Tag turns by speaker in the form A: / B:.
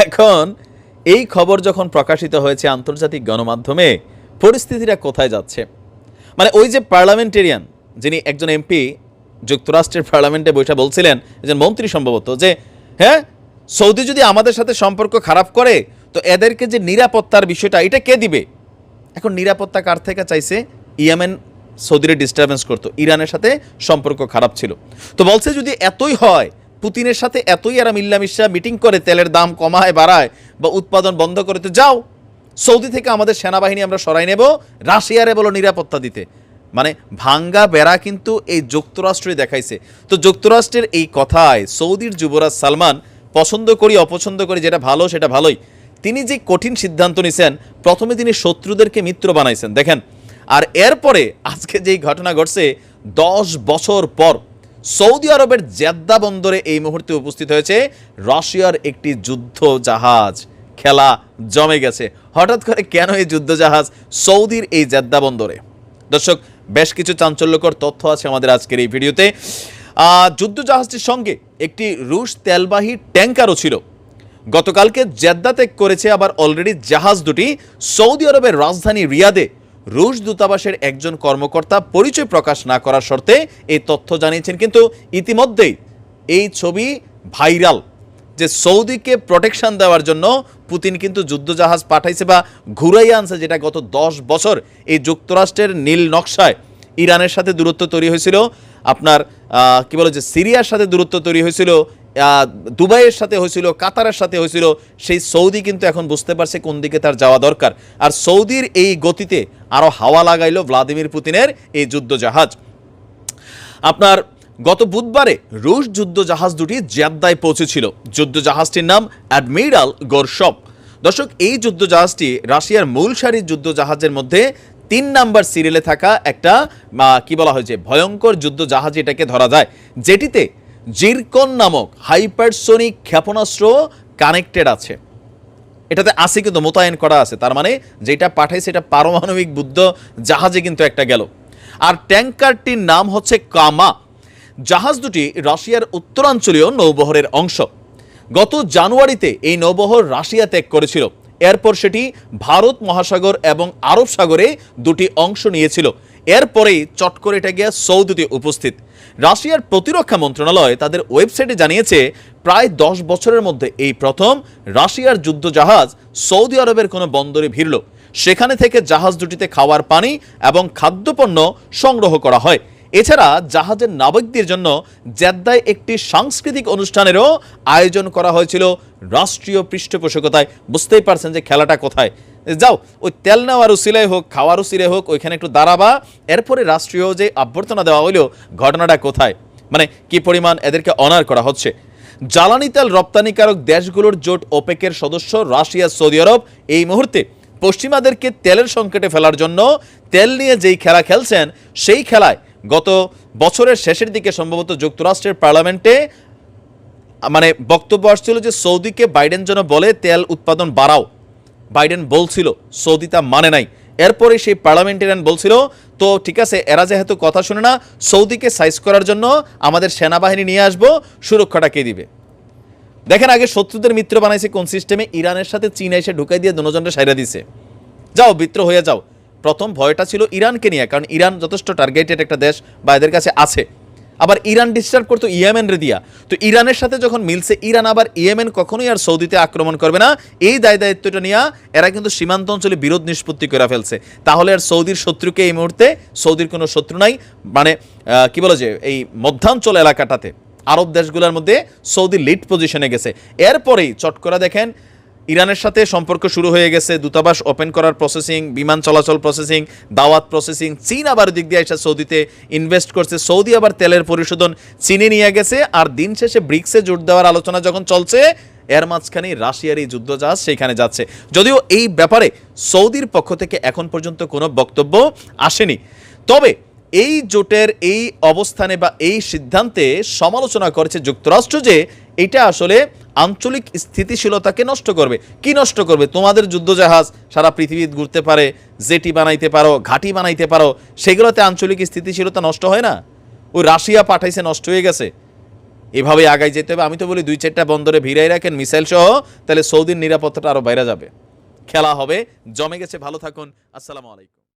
A: এখন এই খবর যখন প্রকাশিত হয়েছে আন্তর্জাতিক গণমাধ্যমে, পরিস্থিতিটা কোথায় যাচ্ছে? মানে ওই যে পার্লামেন্টেরিয়ান, যিনি একজন এমপি যুক্তরাষ্ট্রের পার্লামেন্টে বসে বলছিলেন, একজন মন্ত্রী সম্ভবত, যে হ্যাঁ, সৌদি যদি আমাদের সাথে সম্পর্ক খারাপ করে তো এদেরকে যে নিরাপত্তার বিষয়টা এটা কে দিবে? এখন নিরাপত্তা কার থেকে চাইছে? ইয়েমেন সৌদিরে ডিস্টারবেন্স করতো, ইরানের সাথে সম্পর্ক খারাপ ছিল, তো বলছে যদি এতই হয়, পুতিনের সাথে এতই এরা মিল্লামিশা মিটিং করে তেলের দাম কমায় বাড়ায় বা উৎপাদন বন্ধ করে, তো যাও সৌদি থেকে আমাদের সেনাবাহিনী আমরা সরাই নেব, রাশিয়ারে বলো নিরাপত্তা দিতে। মানে ভাঙ্গা বেড়া কিন্তু এই যুক্তরাষ্ট্রই দেখাইছে। তো যুক্তরাষ্ট্রের এই কথায় সৌদির যুবরাজ সালমান, পছন্দ করি অপছন্দ করি, যেটা ভালো সেটা ভালোই, তিনি যে কঠিন সিদ্ধান্ত নিছেন, প্রথমে তিনি শত্রুদেরকে মিত্র বানাইছেন দেখেন, আর এরপরে আজকে যেই ঘটনা ঘটছে, 10 বছর পর সৌদি আরবের জেদ্দা বন্দরে এই মুহূর্তে উপস্থিত হয়েছে রাশিয়ার একটি যুদ্ধ জাহাজ। খেলা জমে গেছে। হঠাৎ করে কেন এই যুদ্ধ জাহাজ সৌদির এই জেদ্দা বন্দরে? দর্শক, বেশ কিছু চাঞ্চল্যকর তথ্য আছে আমাদের আজকের এই ভিডিওতে। যুদ্ধ জাহাজটির সঙ্গে একটি রুশ তেলবাহী ট্যাঙ্কারও ছিল। গতকালকে জেদ্দা ত্যাগ করেছে আবার অলরেডি জাহাজ দুটি সৌদি আরবের রাজধানী রিয়াদে। রুশ দূতাবাসের একজন কর্মকর্তা পরিচয় প্রকাশ না করার শর্তে এই তথ্য জানিয়েছেন, কিন্তু ইতিমধ্যেই এই ছবি ভাইরাল যে সৌদিকে প্রোটেকশন দেওয়ার জন্য পুতিন কিন্তু যুদ্ধজাহাজ পাঠাইছে বা ঘুরাইয়া আনছে, যেটা গত 10 বছর এই যুক্তরাষ্ট্রের নীল নকশায় ইরানের সাথে দূরত্ব তৈরি হয়েছিল, আপনার কি বলে যে সিরিয়ার সাথে দূরত্ব তৈরি হয়েছিল, দুবাইয়ের সাথে হয়েছিল, কাতারের সাথে হয়েছিল। সেই সৌদি কিন্তু এখন বুঝতে পারছে কোন দিকে তার যাওয়া দরকার, আর সৌদির এই গতিতে আরও হাওয়া লাগাইল ভ্লাদিমির পুতিনের এই যুদ্ধজাহাজ। আপনার গত বুধবারে রুশ যুদ্ধজাহাজ দুটি জেদ্দায় পৌঁছেছিল। যুদ্ধজাহাজটির নাম অ্যাডমিরাল গোরশপ। দর্শক, এই যুদ্ধজাহাজটি রাশিয়ার মূল সারির যুদ্ধজাহাজের মধ্যে 3 নাম্বার সিরিয়ালে থাকা একটা কি বলা হয় যে ভয়ঙ্কর যুদ্ধজাহাজ এটাকে ধরা যায়, যেটিতে জিরকন নামক হাইপারসোনিক ক্ষেপণাস্ত্র কানেক্টেড আছে। এটাতে আছে কিন্তু মোতায়েন করা আছে, তার মানে যেটা পাঠাইছে এটা পারমাণবিক যুদ্ধ জাহাজে কিন্তু একটা গেল। আর ট্যাঙ্কারটির নাম হচ্ছে কামা। জাহাজ দুটি রাশিয়ার উত্তরাঞ্চলীয় নৌবহরের অংশ। গত জানুয়ারিতে এই নৌবহর রাশিয়া ত্যাগ করেছিল, এরপর সেটি ভারত মহাসাগর এবং আরব সাগরে দুটি অংশ নিয়েছিল। এরপরেই চট করে এটা গিয়ে সৌদিতে উপস্থিত। রাশিয়ার প্রতিরক্ষা মন্ত্রণালয় তাদের ওয়েবসাইটে জানিয়েছে, প্রায় 10 বছরের মধ্যে এই প্রথম রাশিয়ার যুদ্ধজাহাজ সৌদি আরবের কোনো বন্দরে ভিড়ল। সেখানে থেকে জাহাজ দুটিতে খাওয়ার পানি এবং খাদ্যপণ্য সংগ্রহ করা হয়। এছাড়া জাহাজের নাবিকদের জন্য জেদ্দায় একটি সাংস্কৃতিক অনুষ্ঠানেরও আয়োজন করা হয়েছিল রাষ্ট্রীয় পৃষ্ঠপোষকতায়। বুঝতেই পারছেন যে খেলাটা কোথায়। যাও, ওই তেল নেওয়ার উসিলাই হোক, খাওয়ার উসিলাই হোক, ওইখানে একটু দাঁড়াবা, এরপরে রাষ্ট্রীয় যে অভ্যর্থনা দেওয়া হইল, ঘটনাটা কোথায়? মানে কি পরিমাণ এদেরকে অনার করা হচ্ছে। জ্বালানি তেল রপ্তানিকারক দেশগুলোর জোট ওপেকের সদস্য রাশিয়া, সৌদি আরব এই মুহূর্তে পশ্চিমাদেরকে তেলের সংকটে ফেলার জন্য তেল নিয়ে যেই খেলা খেলছেন, সেই খেলায় গত বছরের শেষের দিকে সম্ভবত যুক্তরাষ্ট্রের পার্লামেন্টে মানে বক্তব্য আসছিল যে সৌদিকে বাইডেন যেন বলে তেল উৎপাদন বাড়াও। বাইডেন বলছিল, সৌদি তা মানে নাই। এরপরে সেই পার্লামেন্টেরিয়ান বলছিল, তো ঠিক আছে, এরা যেহেতু কথা শুনে না, সৌদিকে সাইজ করার জন্য আমাদের সেনাবাহিনী নিয়ে আসবো, সুরক্ষাটা কে দিবে? দেখেন, আগে শত্রুদের মিত্র বানাইছে কোন সিস্টেমে? ইরানের সাথে চীন এসে ঢুকাই দিয়ে দুজনকে সাইরা দিছে, যাও মিত্র হয়ে যাও। প্রথম ভয়টা ছিল ইরানকে নিয়ে, কারণ ইরান যথেষ্ট টার্গেটেড একটা দেশ বা এদের কাছে আছে। আবার ইরান ডিস্টার্ব করতো ইয়েমেন রে দিয়া, তো ইরানের সাথে যখন মিলছে, ইরান আবার ইয়েমেন কখনোই আর সৌদিতে আক্রমণ করবে না, এই দায়িত্বটা নিয়ে এরা কিন্তু সীমান্ত অঞ্চলে বিরোধ নিষ্পত্তি করে ফেলছে। তাহলে আর সৌদির শত্রুকে এই মুহূর্তে, সৌদির কোনো শত্রু নাই। মানে কি বলে যে এই মধ্যাঞ্চল এলাকাটাতে আরব দেশগুলোর মধ্যে সৌদি লিড পজিশনে গেছে। এরপরেই চট করে দেখেন ইরানের সাথে সম্পর্ক শুরু হয়ে গেছে, দূতাবাস ওপেন করার প্রসেসিং, বিমান চলাচল প্রসেসিং, দাওয়াত প্রসেসিং। চীন আবার দিক দিয়ে এসে সৌদিতে ইনভেস্ট করছে, সৌদি আবার তেলের পরিশোধন চীনে নিয়ে গেছে। আর দিন শেষে ব্রিক্সে জোট দেওয়ার আলোচনা যখন চলছে, এর মাঝখানে রাশিয়ার এই যুদ্ধজাহাজ সেইখানে যাচ্ছে। যদিও এই ব্যাপারে সৌদির পক্ষ থেকে এখন পর্যন্ত কোনো বক্তব্য আসেনি, তবে এই জোটের এই অবস্থানে বা এই সিদ্ধান্তে সমালোচনা করেছে যুক্তরাষ্ট্র যে এটা আসলে আঞ্চলিক স্থিতিশীলতাকে নষ্ট করবে। কি নষ্ট করবে? তোমাদের যুদ্ধজাহাজ সারা পৃথিবী ঘুরতে পারে, জেটি বানাইতে পারো, ঘাঁটি বানাইতে পারো, সেগুলোতে আঞ্চলিক স্থিতিশীলতা নষ্ট হয় না? ওই রাশিয়া পাঠাইছে, নষ্ট হয়ে গেছে। এভাবে আগায় যেতে হবে। আমি তো বলি 2-4টা বন্দরে ভিড়াই রাখেন মিসাইল সহ, তাহলে সৌদির নিরাপত্তাটা আরও বাইরে যাবে। খেলা হবে, জমে গেছে। ভালো থাকুন, আসসালামু আলাইকুম।